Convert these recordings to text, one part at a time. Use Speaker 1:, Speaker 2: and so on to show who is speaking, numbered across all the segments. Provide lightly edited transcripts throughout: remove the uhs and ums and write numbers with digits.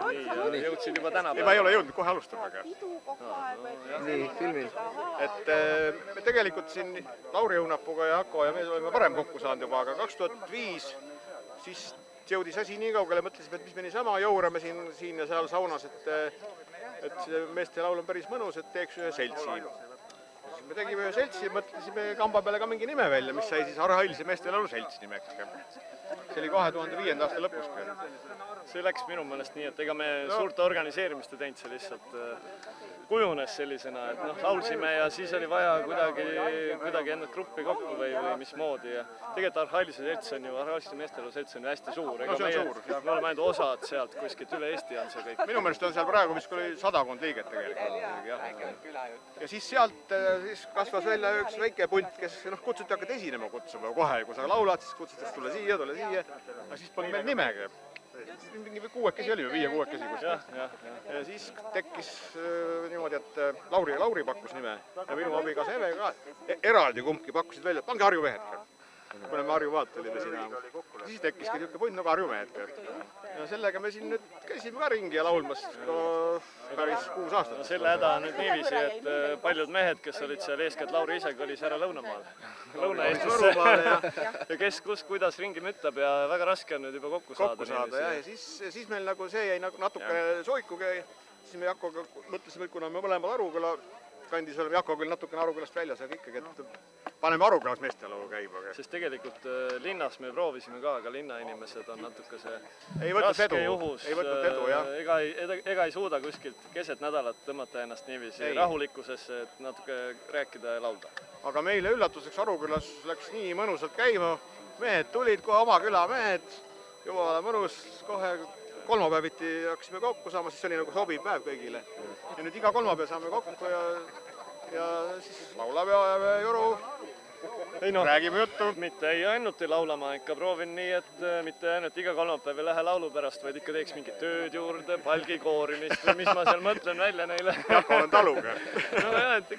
Speaker 1: Nii, jõudsid juba täna
Speaker 2: ei, ma ei ole jõudnud kohe alustada.
Speaker 3: Nii, filmil.
Speaker 2: Et me tegelikult siin Lauri Õunapuga ja Ako ja me oleme varem kokku saanud juba, aga 2005 siis jõudis asi nii kaugele, mõtlesime, et mis me niisama jõurame siin ja seal saunas, et meeste laul on päris mõnus, et teeks ühe seltsi. Siis me tegime ühe seltsi ja mõtlesime kamba peale ka mingi nime välja, mis sai siis Arhailse meeste laulu selts nimeks. See oli 2005. aasta lõpus.
Speaker 1: See läks minu meelest nii, et ega me suurt organiseerimist ei teinud, see lihtsalt kujunes sellisena, et laulsime ja siis oli vaja kuidagi ennast gruppi kokku või mismoodi. Ja tegelikult Arhailse selts on ju, Arhailse meestelaulu selts on ju hästi suur. Ega me oleme ainult osad sealt kuskilt üle Eesti on see kõik.
Speaker 2: Minu meelest on seal praegu, mis oli 100 liiget tegelikult. Ja siis sealt kasvas välja üks väike punt, kes kutsuti hakata esinema kutsuma kohe. Kui sa laulad, siis kutsutas tule siia. Aga siis polnud meil nimega. Mingi 6 oli või 5-6 kuskil. Ja siis tekkis niimoodi, et Lauri pakkus nime ja minu abikaasa Eve ka eraldi kumbki pakkusid välja, pange Harju mehed. Kui me Harju maalt olime siin ajama. Siis tekkiski niisugune punt nagu Harju mehed. Ja sellega me siin nüüd käisime ka ringi ja laulmas päris 6 aastat.
Speaker 1: No selle häda on nüüd niiviisi, et paljud mehed, kes olid seal eeskätt Lauri ise, kolis ära Lõunamaal. Lõuna-Eestisse. Ja kes kus kuidas ringi müttab ja väga raske on nüüd juba kokku saada.
Speaker 2: Ja siis meil nagu see jäi natuke soikugi. Siis me Jakoga mõtlesime, et kuna me mõlemad Aruküla kandis oleme, Jako küll natukene Arukülast väljas, aga ikkagi, et paneme Arukülas meestelaulu käima.
Speaker 1: Sest tegelikult linnas me proovisime ka, aga linnainimesed on natuke see
Speaker 2: raske
Speaker 1: juhus.
Speaker 2: Ei võtnud edu, jah.
Speaker 1: Ega ei suuda kuskilt keset nädalat tõmmata ennast niiviisi rahulikkusesse, et natuke rääkida ja laulda.
Speaker 2: Aga meile üllatuseks Arukülas läks nii mõnusalt käima. Mehed tulid kohe oma küla mehed. Jumala mõnus kohe. Kolmapäeviti hakkasime kokku saama, siis oli nagu sobiv päev kõigile. Ja nüüd iga kolmapäev saame kokku ja siis laulame ja joru. Räägime juttu.
Speaker 1: Mitte ei ainult ei laulama, ikka proovin nii, et mitte ainult iga kolmapäev ei lähe laulu pärast, vaid ikka teeks mingit tööd juurde, palgikoorimist või mis ma seal mõtlen välja neile.
Speaker 2: Jako on taluga.
Speaker 1: No jah, et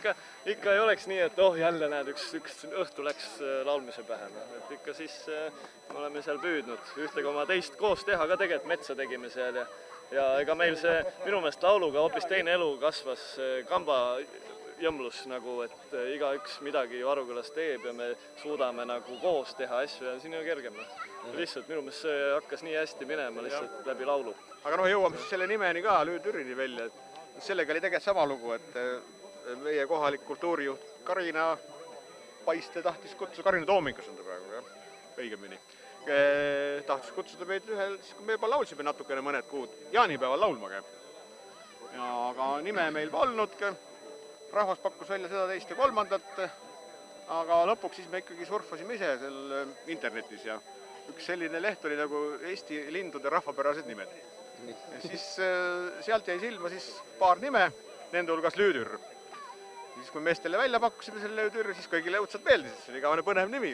Speaker 1: ikka ei oleks nii, et jälle näed, üks õhtu läks laulmise pähe. Et ikka siis oleme seal püüdnud ühtega oma teist koos teha, ka tegelikult metsa tegime seal ja ega meil see minu meelest lauluga hoopis teine elu kasvas kamba jõmlus nagu, et igaüks midagi Arukülas teeb ja me suudame nagu koos teha asju ja siin on kergem. Lihtsalt minu meelest see hakkas nii hästi minema lihtsalt läbi laulu.
Speaker 2: Aga jõuame siis selle nimeni ka, Lüütürini välja. Sellega oli tegelikult sama lugu, et meie kohalik kultuurijuht Karina Paiste tahtis kutsuda, Karina Toomingas on ta praegu, õigemini. Tahtis kutsuda meid ühel, siis kui me juba laulsime natukene mõned kuud, jaanipäeval laulma käib. Aga nime meil polnudki. Rahvas pakkus välja seda teist ja kolmandat, aga lõpuks siis me ikkagi surfasime ise seal internetis ja üks selline leht oli nagu Eesti lindude rahvapärased nimed. Ja siis sealt jäi silma siis paar nime, nende hulgas Lüütür. Siis kui meestele välja pakkusime selle Lüütür, siis kõigile õudselt meeldis, see oli igavene põnev nimi.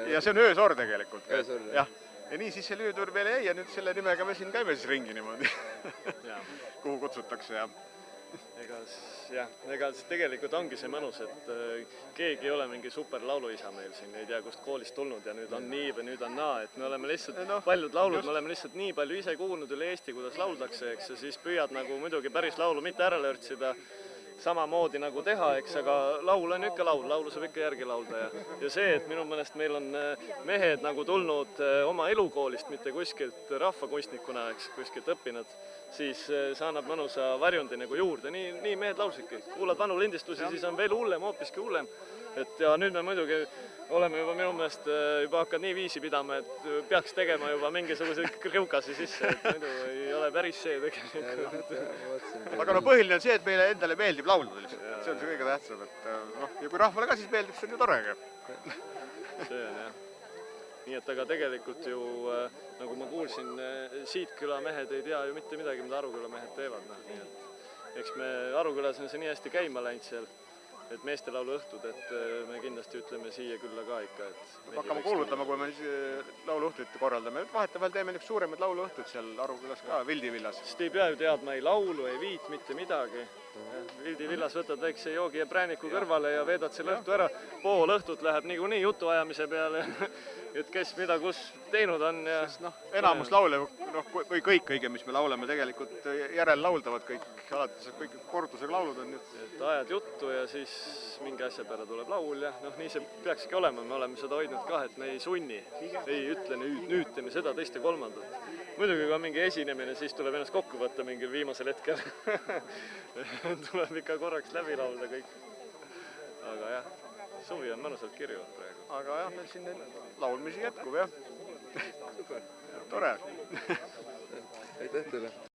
Speaker 2: Ja see on öösoor tegelikult. Ja nii siis see Lüütür veel jäi ja nüüd selle nimega me siin käime siis ringi niimoodi, kuhu kutsutakse ja
Speaker 1: ega tegelikult ongi see mõnus, et keegi ei ole mingi super lauluisa meil siin, ei tea kust koolist tulnud ja nüüd on nii või nüüd on naa, et me oleme lihtsalt paljud laulud, me oleme lihtsalt nii palju ise kuulnud üle Eesti, kuidas lauldakse, eks, ja siis püüad nagu muidugi päris laulu mitte ära lörtsida samamoodi nagu teha, eks, aga laul on ikka laulu saab ikka järgi laulda ja see, et minu meelest meil on mehed nagu tulnud oma elukoolist, mitte kuskilt rahvakunstnikuna, eks, kuskilt õppinud, siis see annab mõnusa varjundi nagu juurde, nii mehed laulsidki. Kuulad vanu lindistusi, siis on veel hullem, hoopiski hullem. Ja nüüd me muidugi oleme juba minu meelest juba hakkad nii viisi pidama, et peaks tegema juba mingisuguse kriukasi sisse, et muidu ei ole päris see tegelikult.
Speaker 2: Aga põhiline on see, et meile endale meeldib laulda lihtsalt. See on see kõige tähtsam. Ja kui rahvale ka siis meeldib, see on ju tore.
Speaker 1: See on jah. Nii et aga tegelikult ju, nagu ma kuulsin, Siitküla mehed ei tea ju mitte midagi, mida Aruküla mehed teevad. Nii et eks me Arukülas on see nii hästi käima läinud seal, et meestelaulu õhtud, et me kindlasti ütleme siia külla ka ikka.
Speaker 2: Hakkame kuulutama, kui me lauluõhtuid korraldame. Vahetevahel teeme niisugused suuremad lauluõhtud seal Arukülas ka, Vildivillas.
Speaker 1: Sest ei pea ju teadma ei laulu, ei viit, mitte midagi. Vildivillas võtad väikse joogi ja prääniku kõrvale ja veedad selle õhtu ära. Pool õhtut läheb niikuinii jutuajamise peale et kes mida kus teinud on ja
Speaker 2: enamus laule, või kõik õige, mis me laulame, tegelikult järellauldavad kõik, alates kõik kordusega laulud on.
Speaker 1: Et ajad juttu ja siis mingi asja peale tuleb laul ja nii see peakski olema, me oleme seda hoidnud ka, et me ei sunni, ei ütle nüüd teeme seda, teist ja kolmandat. Muidugi kui on mingi esinemine, siis tuleb ennast kokku võtta mingil viimasel hetkel. Tuleb ikka korraks läbi laulda kõik. Aga jah, suvi on mõnusalt kirju praegu.
Speaker 2: Aga jah, meil siin laulmisi jätkub, jah. Tore.
Speaker 3: Aitäh teile.